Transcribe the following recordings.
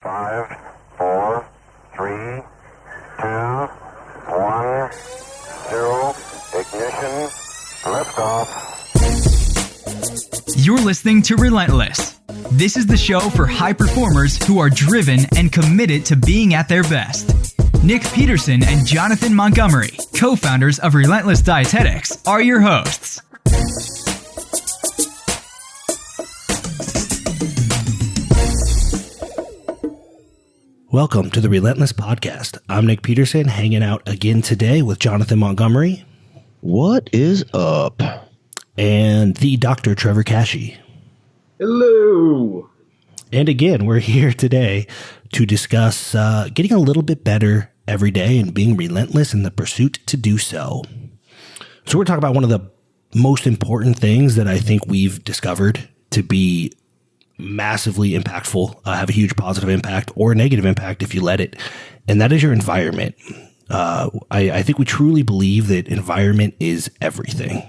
5, 4, 3, 2, 1, 0, ignition, liftoff. You're listening to Relentless. This is the show for high performers who are driven and committed to being at their best. Nick Peterson and Jonathan Montgomery, co-founders of Relentless Dietetics, are your hosts. Welcome to the Relentless Podcast. I'm Nick Peterson, hanging out again today with Jonathan Montgomery. What is up? And the Dr. Trevor Cashy. Hello. And again, we're here today to discuss getting a little bit better every day and being relentless in the pursuit to do so. So we're talking about one of the most important things that I think we've discovered to be massively impactful, have a huge positive impact or a negative impact if you let it, and that is your environment. I think we truly believe that environment is everything.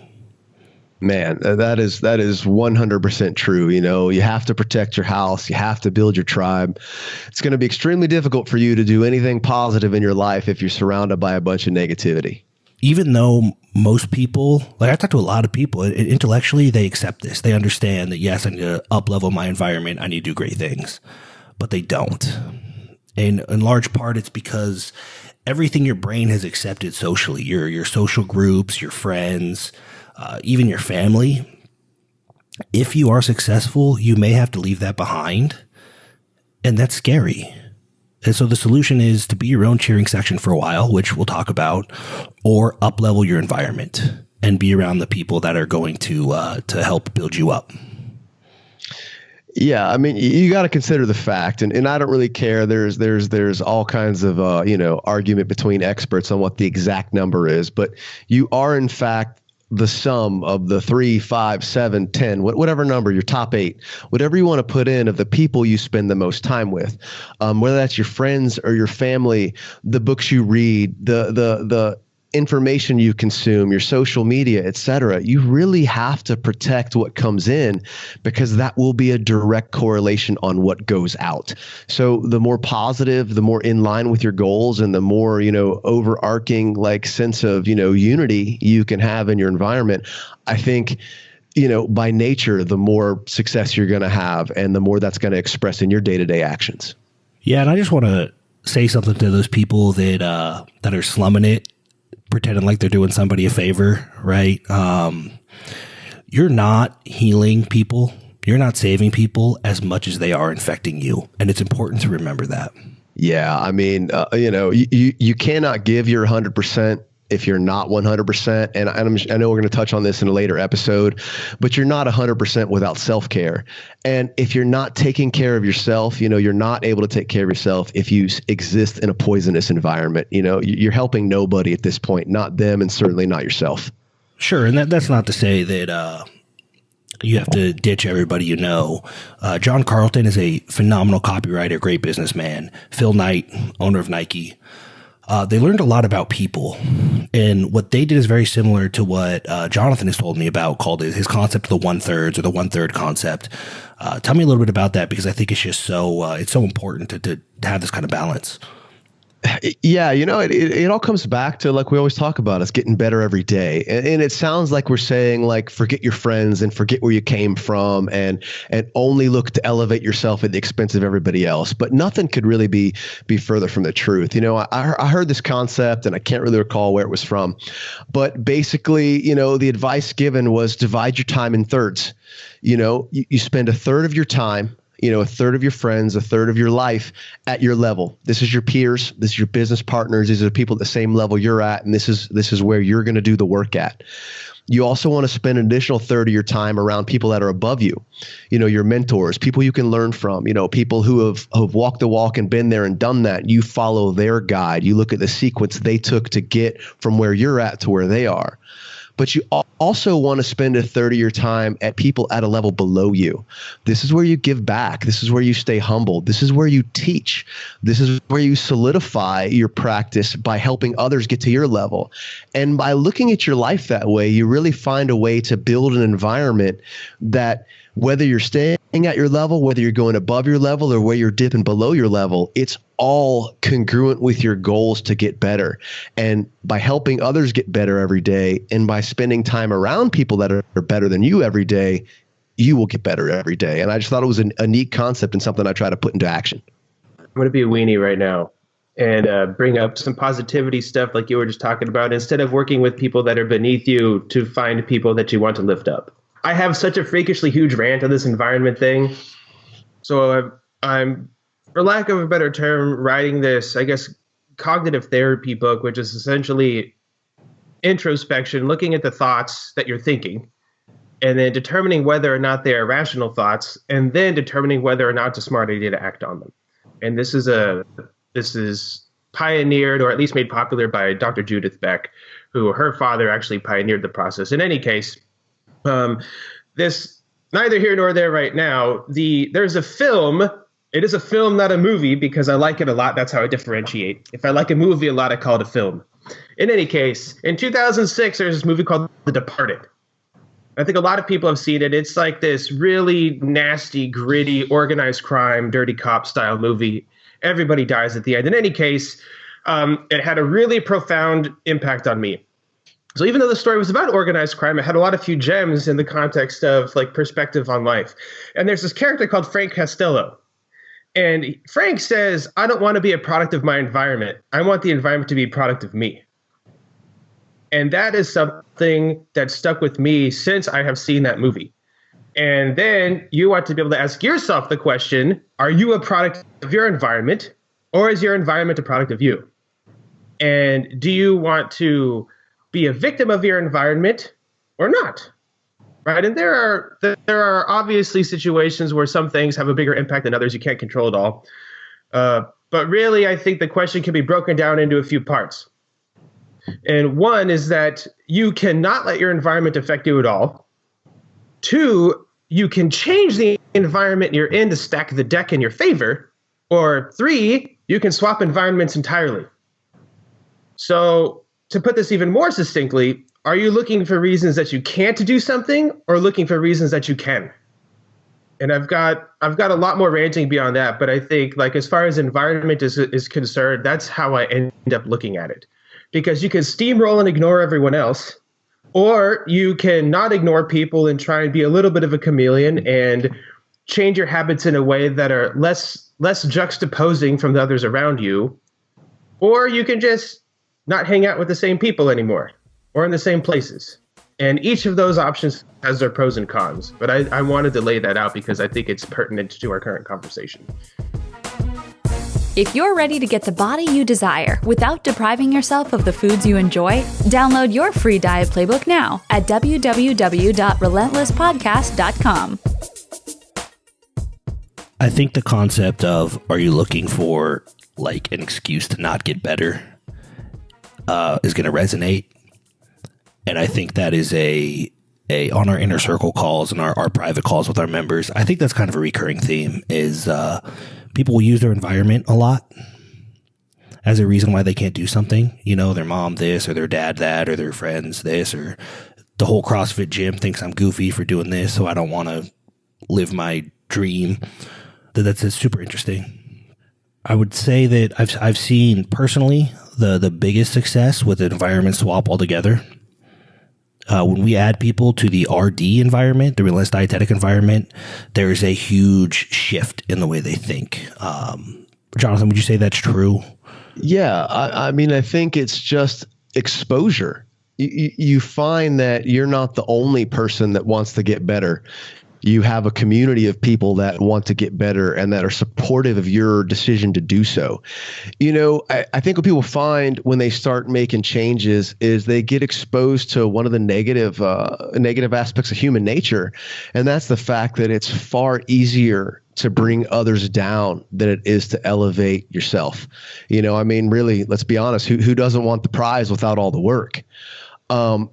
Man, that is 100% true. You know, you have to protect your house. You have to build your tribe. It's going to be extremely difficult for you to do anything positive in your life if you're surrounded by a bunch of negativity. Even though most people, like I talk to a lot of people, intellectually, they accept this. They understand that, yes, I need to up-level my environment. I need to do great things. But they don't. And in large part, it's because everything your brain has accepted socially, your social groups, your friends, even your family, if you are successful, you may have to leave that behind. And that's scary. And so the solution is to be your own cheering section for a while, which we'll talk about, or up-level your environment and be around the people that are going to help build you up. Yeah, I mean, you got to consider the fact, and I don't really care. There's all kinds of argument between experts on what the exact number is, but you are in fact the sum of the 3, 5, 7, 10, whatever number, your top 8, whatever you want to put in of the people you spend the most time with, whether that's your friends or your family, the books you read, the information you consume, your social media, et cetera. You really have to protect what comes in because that will be a direct correlation on what goes out. So the more positive, the more in line with your goals, and the more, overarching like sense of, unity you can have in your environment, I think, by nature, the more success you're going to have and the more that's going to express in your day-to-day actions. Yeah. And I just want to say something to those people that are slumming it, pretending like they're doing somebody a favor, right? You're not healing people. You're not saving people as much as they are infecting you. And it's important to remember that. Yeah. I mean, you cannot give your 100% if you're not 100%. And I know we're going to touch on this in a later episode, but you're not 100% without self-care. And if you're not taking care of yourself, you're not able to take care of yourself if you exist in a poisonous environment. You're helping nobody at this point, not them and certainly not yourself. Sure. And that's not to say that you have to ditch everybody you know. John Carlton is a phenomenal copywriter, great businessman. Phil Knight, owner of Nike. They learned a lot about people, and what they did is very similar to what Jonathan has told me about, called his concept of the 1/3 or the 1/3 concept. Tell me a little bit about that, because I think it's just it's so important to have this kind of balance. Yeah, it all comes back to, like we always talk about, us getting better every day. And it sounds like we're saying, like, forget your friends and forget where you came from and only look to elevate yourself at the expense of everybody else. But nothing could really be further from the truth. I heard this concept and I can't really recall where it was from. But basically, the advice given was divide your time in thirds. You spend a third of your time, a third of your friends, a third of your life at your level. This is your peers. This is your business partners. These are the people at the same level you're at. And this is where you're going to do the work at. You also want to spend an additional third of your time around people that are above you, your mentors, people you can learn from, people who have walked the walk and been there and done that. You follow their guide. You look at the sequence they took to get from where you're at to where they are. But you also want to spend a third of your time at people at a level below you. This is where you give back. This is where you stay humble. This is where you teach. This is where you solidify your practice by helping others get to your level. And by looking at your life that way, you really find a way to build an environment that whether you're staying at your level, whether you're going above your level, or where you're dipping below your level, it's all congruent with your goals to get better. And by helping others get better every day, and by spending time around people that are better than you every day, you will get better every day. And I just thought it was a neat concept and something I try to put into action. I'm going to be a weenie right now and bring up some positivity stuff like you were just talking about, instead of working with people that are beneath you to find people that you want to lift up. I have such a freakishly huge rant on this environment thing. So I'm, for lack of a better term, writing this, I guess, cognitive therapy book, which is essentially introspection, looking at the thoughts that you're thinking, and then determining whether or not they are rational thoughts, and then determining whether or not it's a smart idea to act on them. And this is pioneered, or at least made popular, by Dr. Judith Beck, who her father actually pioneered the process. In any case, this neither here nor there right now. There's a film. It is a film, not a movie, because I like it a lot. That's how I differentiate. If I like a movie a lot, I call it a film. In any case, in 2006, there's this movie called The Departed. I think a lot of people have seen it. It's like this really nasty, gritty, organized crime, dirty cop style movie. Everybody dies at the end. In any case, it had a really profound impact on me. So even though the story was about organized crime, it had a lot of few gems in the context of like perspective on life. And there's this character called Frank Costello. And Frank says, I don't want to be a product of my environment. I want the environment to be a product of me. And that is something that stuck with me since I have seen that movie. And then you want to be able to ask yourself the question, are you a product of your environment, or is your environment a product of you? And do you want to be a victim of your environment or not? Right? And there are obviously situations where some things have a bigger impact than others. You can't control it all. But really, I think the question can be broken down into a few parts. And one is that you cannot let your environment affect you at all. Two, you can change the environment you're in to stack the deck in your favor. Or three, you can swap environments entirely. So to put this even more succinctly, are you looking for reasons that you can't do something, or looking for reasons that you can? And I've got a lot more ranting beyond that, but I think like as far as environment is concerned, that's how I end up looking at it. Because you can steamroll and ignore everyone else, or you can not ignore people and try and be a little bit of a chameleon and change your habits in a way that are less juxtaposing from the others around you. Or you can just not hang out with the same people anymore, or in the same places. And each of those options has their pros and cons. But I wanted to lay that out because I think it's pertinent to our current conversation. If you're ready to get the body you desire without depriving yourself of the foods you enjoy, download your free diet playbook now at www.relentlesspodcast.com. I think the concept of, are you looking for like an excuse to not get better, is going to resonate. And I think that is a on our inner circle calls and our private calls with our members, I think that's kind of a recurring theme is people will use their environment a lot as a reason why they can't do something. You know, their mom this, or their dad that, or their friends this, or the whole CrossFit gym thinks I'm goofy for doing this, so I don't want to live my dream. That's super interesting. I would say that I've seen personally the biggest success with an environment swap altogether. When we add people to the RD environment, the Relentless Dietetic environment, there's a huge shift in the way they think. Jonathan, would you say that's true? Yeah, I mean, I think it's just exposure. You find that you're not the only person that wants to get better. You have a community of people that want to get better and that are supportive of your decision to do so. You know, I think what people find when they start making changes is they get exposed to one of the negative aspects of human nature. And that's the fact that it's far easier to bring others down than it is to elevate yourself. You know, I mean, really, let's be honest, who doesn't want the prize without all the work?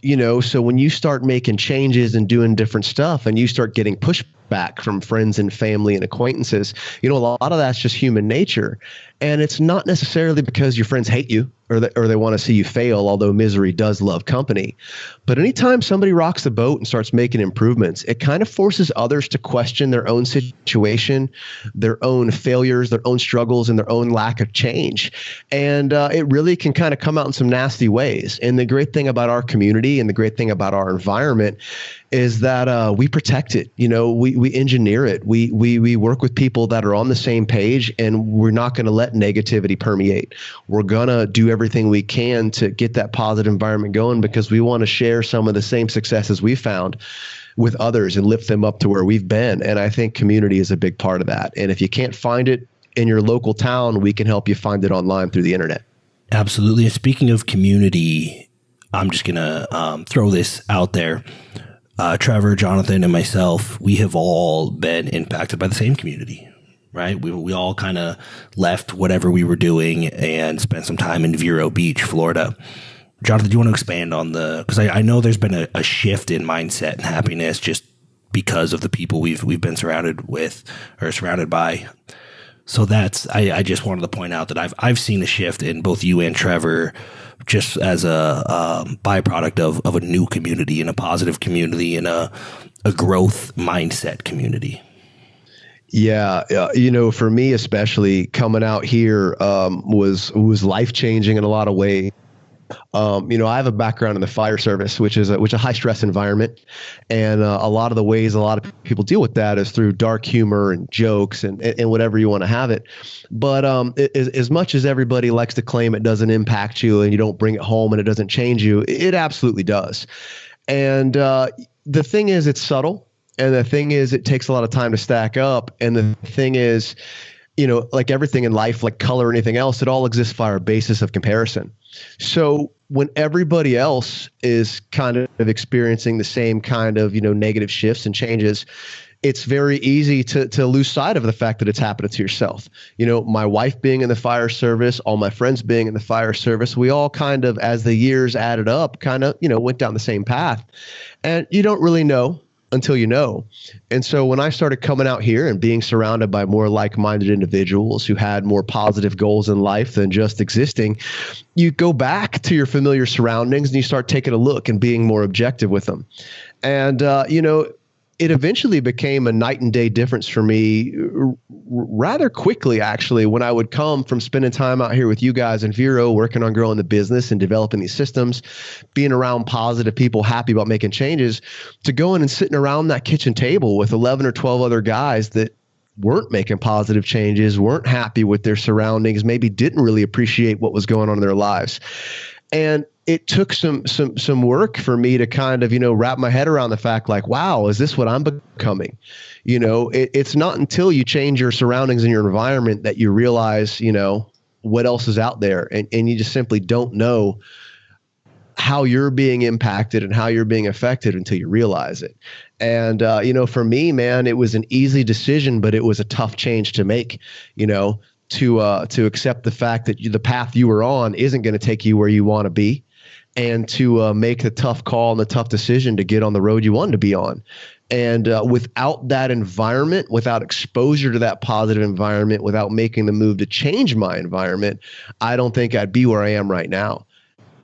You know, so when you start making changes and doing different stuff and you start getting pushback from friends and family and acquaintances, you know, a lot of that's just human nature. And it's not necessarily because your friends hate you or they want to see you fail, although misery does love company. But anytime somebody rocks the boat and starts making improvements, it kind of forces others to question their own situation, their own failures, their own struggles, and their own lack of change. And it really can kind of come out in some nasty ways. And the great thing about our community and the great thing about our environment is that we protect it. We engineer it. We work with people that are on the same page, and we're not going to let negativity permeate. We're going to do everything we can to get that positive environment going, because we want to share some of the same successes we found with others and lift them up to where we've been. And I think community is a big part of that. And if you can't find it in your local town, we can help you find it online through the internet. Absolutely. And speaking of community, I'm just going to throw this out there. Trevor, Jonathan, and myself, we have all been impacted by the same community, right? We all kind of left whatever we were doing and spent some time in Vero Beach, Florida. Jonathan, do you want to expand on because I know there's been a shift in mindset and happiness just because of the people we've been surrounded with or surrounded by. So I just wanted to point out that I've seen a shift in both you and Trevor, just as a byproduct of a new community and a positive community and a growth mindset community. Yeah. For me, especially coming out here, was life-changing in a lot of ways. I have a background in the fire service, which is a high stress environment. And a lot of the ways a lot of people deal with that is through dark humor and jokes and whatever you want to have it. But as much as everybody likes to claim it doesn't impact you and you don't bring it home and it doesn't change you, it absolutely does. And the thing is, it's subtle. And the thing is, it takes a lot of time to stack up. And the thing is, like everything in life, like color or anything else, it all exists by our basis of comparison. So when everybody else is kind of experiencing the same kind of, negative shifts and changes, it's very easy to lose sight of the fact that it's happening to yourself. My wife being in the fire service, all my friends being in the fire service, we all kind of, as the years added up, kind of, went down the same path. And you don't really know until you know. And so when I started coming out here and being surrounded by more like-minded individuals who had more positive goals in life than just existing, you go back to your familiar surroundings and you start taking a look and being more objective with them. And, it eventually became a night and day difference for me rather quickly, actually, when I would come from spending time out here with you guys in Vero, working on growing the business and developing these systems, being around positive people, happy about making changes, to going and sitting around that kitchen table with 11 or 12 other guys that weren't making positive changes, weren't happy with their surroundings, maybe didn't really appreciate what was going on in their lives. And it took some work for me to kind of, wrap my head around the fact like, wow, is this what I'm becoming? It's not until you change your surroundings and your environment that you realize, what else is out there. And you just simply don't know how you're being impacted and how you're being affected until you realize it. And, for me, man, it was an easy decision, but it was a tough change to make, to accept the fact that the path you were on isn't going to take you where you want to be, and to make the tough call and the tough decision to get on the road you wanted to be on. And without that environment, without exposure to that positive environment, without making the move to change my environment, I don't think I'd be where I am right now.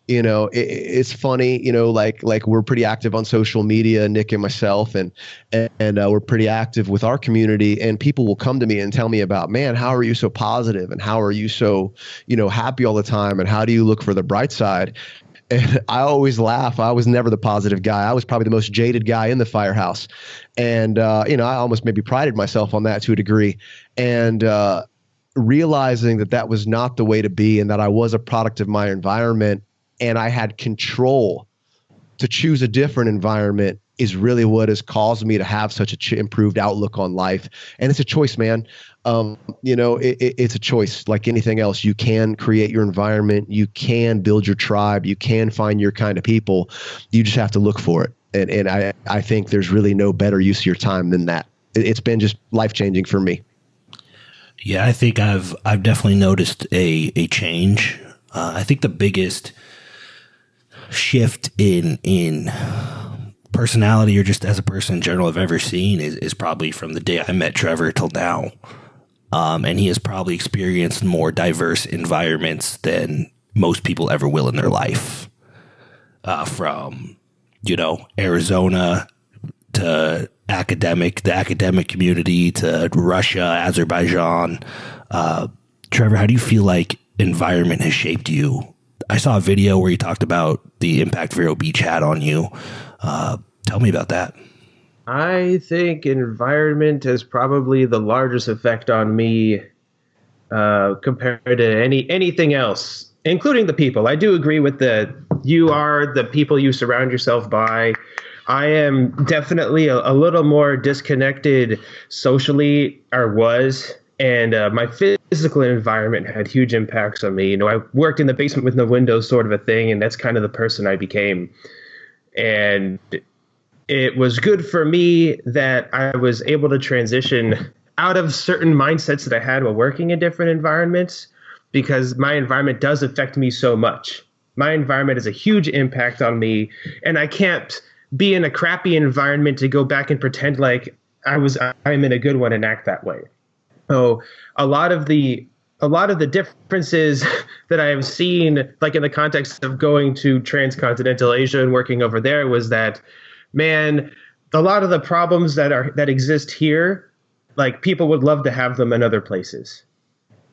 It's funny, like we're pretty active on social media, Nick and myself, and we're pretty active with our community, and people will come to me and tell me about, man, how are you so positive, and how are you so, happy all the time, and how do you look for the bright side? And I always laugh. I was never the positive guy. I was probably the most jaded guy in the firehouse. And, I almost maybe prided myself on that to a degree. And realizing that was not the way to be, and that I was a product of my environment, and I had control to choose a different environment, is really what has caused me to have such a improved outlook on life. And it's a choice, man. It's a choice like anything else. You can create your environment. You can build your tribe. You can find your kind of people. You just have to look for it. And I think there's really no better use of your time than that. It's been just life-changing for me. Yeah, I think I've definitely noticed a change. I think the biggest shift in personality, or just as a person in general, I've ever seen is probably from the day I met Trevor till now. And he has probably experienced more diverse environments than most people ever will in their life. From, Arizona to the academic community to Russia, Azerbaijan. Trevor, how do you feel like environment has shaped you? I saw a video where you talked about the impact Vero Beach had on you. Tell me about that. I think environment has probably the largest effect on me compared to anything else, including the people. I do agree with you are the people you surround yourself by. I am definitely a little more disconnected socially, or was, and my physical environment had huge impacts on me. I worked in the basement with no windows, sort of a thing, and that's kind of the person I became. And it was good for me that I was able to transition out of certain mindsets that I had while working in different environments, because my environment does affect me so much. My environment has a huge impact on me, and I can't be in a crappy environment to go back and pretend like I'm in a good one and act that way. So a lot of the differences that I have seen, like in the context of going to transcontinental Asia and working over there, was that, man, a lot of the problems that exist here, like, people would love to have them in other places.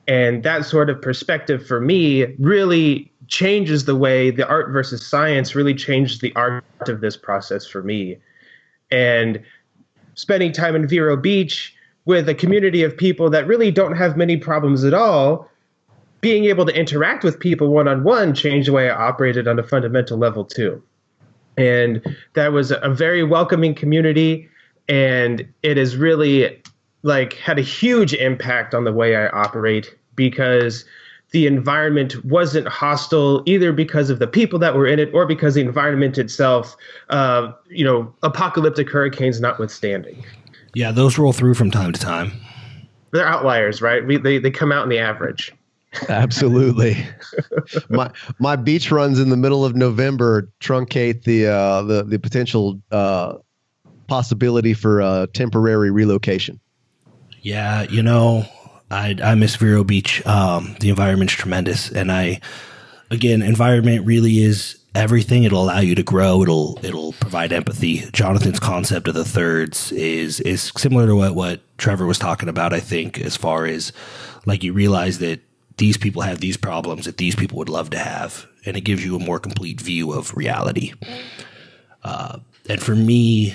And that sort of perspective for me really changes the way the art versus science really changed the art of this process for me. And spending time in Vero Beach with a community of people that really don't have many problems at all, being able to interact with people one-on-one changed the way I operated on a fundamental level too. And that was a very welcoming community, and it has really had a huge impact on the way I operate, because the environment wasn't hostile either because of the people that were in it or because the environment itself, apocalyptic hurricanes notwithstanding. Yeah, those roll through from time to time. They're outliers, right? They come out in the average. Absolutely. My beach runs in the middle of November truncate the potential possibility for temporary relocation. Yeah, I miss Vero Beach. The environment's tremendous, and environment really is everything. It'll allow you to grow. It'll provide empathy. Jonathan's concept of the thirds is similar to what Trevor was talking about, I think, as far as you realize that these people have these problems that these people would love to have, and it gives you a more complete view of reality. And for me,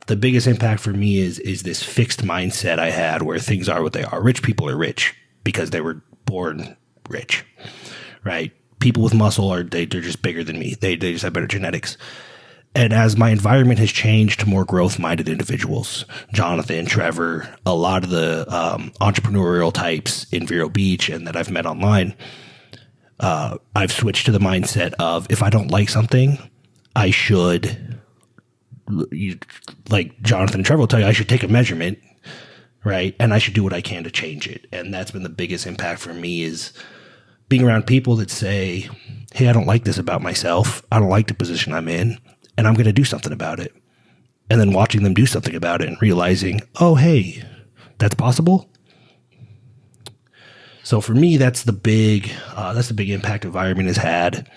the biggest impact for me is this fixed mindset I had where things are what they are. Rich people are rich because they were born rich, right? People with muscle they're just bigger than me. They just have better genetics. And as my environment has changed to more growth-minded individuals, Jonathan, Trevor, a lot of the entrepreneurial types in Vero Beach and that I've met online, I've switched to the mindset of, if I don't like something, I should, like Jonathan and Trevor will tell you, I should take a measurement, right? And I should do what I can to change it. And that's been the biggest impact for me, is being around people that say, hey, I don't like this about myself. I don't like the position I'm in, and I'm going to do something about it. And then watching them do something about it and realizing, oh, hey, that's possible. So for me, that's the big impact environment has had.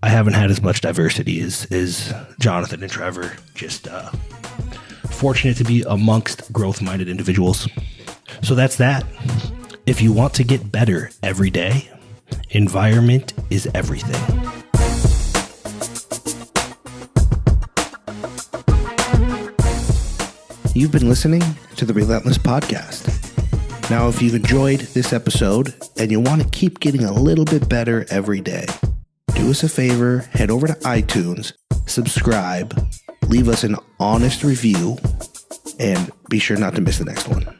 I haven't had as much diversity as Jonathan and Trevor. Just fortunate to be amongst growth-minded individuals. So that's that. If you want to get better every day, environment is everything. You've been listening to the Relentless Podcast. Now, if you've enjoyed this episode and you want to keep getting a little bit better every day, do us a favor, head over to iTunes, subscribe, leave us an honest review, and be sure not to miss the next one.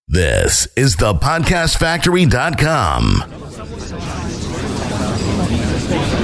This is the podcastfactory.com.